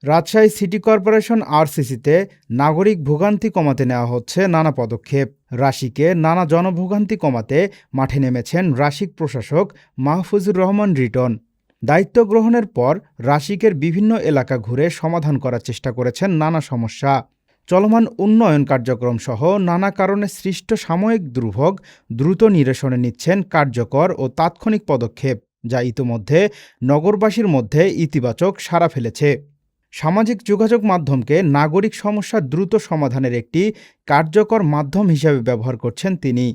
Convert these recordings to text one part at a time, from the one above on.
Rajshahi city corporation আরসিসিতে নাগরিক ভোগান্তি কমাতে নেওয়া হচ্ছে নানা পদক্ষেপ। রাশিকে নানা জনভোগান্তি কমাতে মাঠে নেমেছেন রাশিক প্রশাসক মাহফুজুর রহমান রিটন। দায়িত্ব গ্রহণের পর রাশিকের বিভিন্ন এলাকা ঘুরে সমাধান করার চেষ্টা করেছেন নানা সমস্যা। চলমান উন্নয়ন কার্যক্রম সহ নানা কারণে সৃষ্ট সাময়িক দুর্ভোগ দ্রুত নিরসনে নিচ্ছেন কার্যকর ও তাৎক্ষণিক পদক্ষেপ, যা ইতোমধ্যে নগরবাসীর মধ্যে ইতিবাচক সাড়া ফেলেছে। সামাজিক যোগাযোগ মাধ্যমকে নাগরিক সমস্যা দ্রুত সমাধানের একটি কার্যকর মাধ্যম হিসেবে ব্যবহার করছেন তিনি।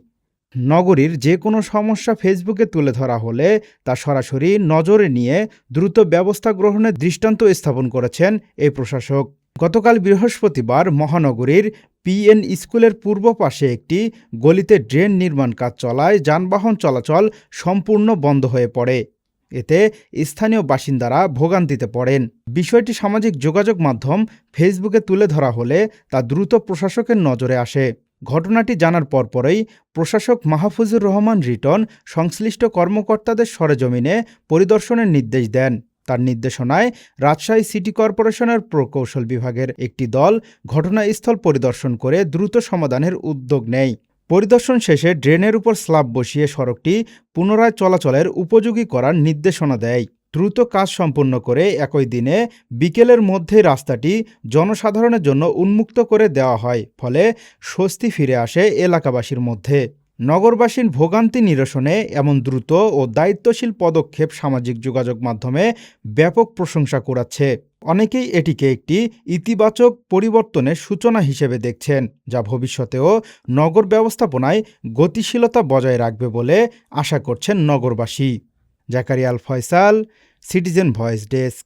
নগরীর যে কোনো সমস্যা ফেসবুকে তুলে ধরা হলে তা সরাসরি নজরে নিয়ে দ্রুত ব্যবস্থা গ্রহণের দৃষ্টান্ত স্থাপন করেছেন এই প্রশাসক। গতকাল বৃহস্পতিবার মহানগরীর পিএন স্কুলের পূর্ব পাশে একটি গলিতে ড্রেন নির্মাণ কাজ চলায় যানবাহন চলাচল সম্পূর্ণ বন্ধ হয়ে পড়ে। এতে স্থানীয় বাসিন্দারা ভোগান্তিতে পড়েন। বিষয়টি সামাজিক যোগাযোগ মাধ্যম ফেসবুকে তুলে ধরা হলে তা দ্রুত প্রশাসকের নজরে আসে। ঘটনাটি জানার পরপরই প্রশাসক মাহফুজুর রহমান রিটন সংশ্লিষ্ট কর্মকর্তাদের সরেজমিনে পরিদর্শনের নির্দেশ দেন। তার নির্দেশনায় রাজশাহী সিটি কর্পোরেশনের প্রকৌশল বিভাগের একটি দল ঘটনাস্থল পরিদর্শন করে দ্রুত সমাধানের উদ্যোগ নেয়। পরিদর্শন শেষে ড্রেনের উপর স্ল্যাব বসিয়ে সড়কটি পুনরায় চলাচলের উপযোগী করার নির্দেশনা দেয়। দ্রুত কাজ সম্পন্ন করে একই দিনে বিকেলের মধ্যে রাস্তাটি জনসাধারণের জন্য উন্মুক্ত করে দেওয়া হয়, ফলে স্বস্তি ফিরে আসে এলাকাবাসীর মধ্যে। নগরবাসীর ভোগান্তি নিরসনে এমন দ্রুত ও দায়িত্বশীল পদক্ষেপ সামাজিক যোগাযোগ মাধ্যমে ব্যাপক প্রশংসা কুড়াচ্ছে। অনেকেই এটিকে একটি ইতিবাচক পরিবর্তনের সূচনা হিসেবে দেখছেন, যা ভবিষ্যতেও নগর ব্যবস্থাপনায় গতিশীলতা বজায় রাখবে বলে আশা করছেন নগরবাসী। জাকারিয়া আল ফয়সাল, সিটিজেন ভয়েস ডেস্ক।